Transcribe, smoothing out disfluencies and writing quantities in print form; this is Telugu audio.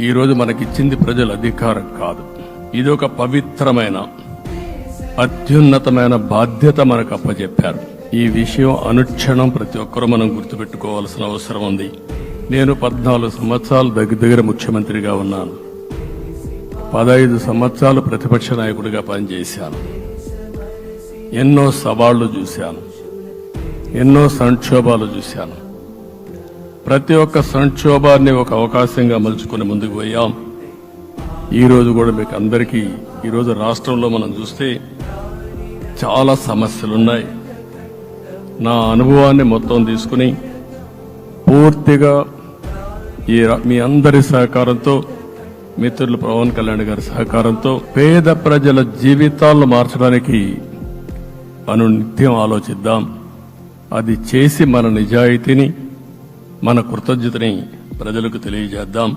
ఈ రోజు మనకిచ్చింది ప్రజల అధికారం కాదు, ఇది ఒక పవిత్రమైన అత్యున్నతమైన బాధ్యత మనకు అప్పచెప్పారు. ఈ విషయం అనుక్షణం ప్రతి ఒక్కరూ మనం గుర్తుపెట్టుకోవాల్సిన అవసరం ఉంది. నేను 14 సంవత్సరాలు దగ్గర ముఖ్యమంత్రిగా ఉన్నాను. 15 సంవత్సరాలు ప్రతిపక్ష నాయకుడిగా పనిచేశాను. ఎన్నో సవాళ్లు చూశాను, ఎన్నో సంక్షోభాలు చూశాను. ప్రతి ఒక్క సంక్షోభాన్ని ఒక అవకాశంగా మలుచుకుని ముందుకు పోయాం. ఈ రోజు కూడా మీకు అందరికీ ఈరోజు రాష్ట్రంలో మనం చూస్తే చాలా సమస్యలున్నాయి. నా అనుభవాన్ని మొత్తం తీసుకుని పూర్తిగా మీ అందరి సహకారంతో, మిత్రులు పవన్ కళ్యాణ్ గారి సహకారంతో పేద ప్రజల జీవితాలను మార్చడానికి అనునిత్యం ఆలోచిద్దాం. అది చేసి మన నిజాయితీని, మన కృతజ్ఞతని ప్రజలకు తెలియజేద్దాం.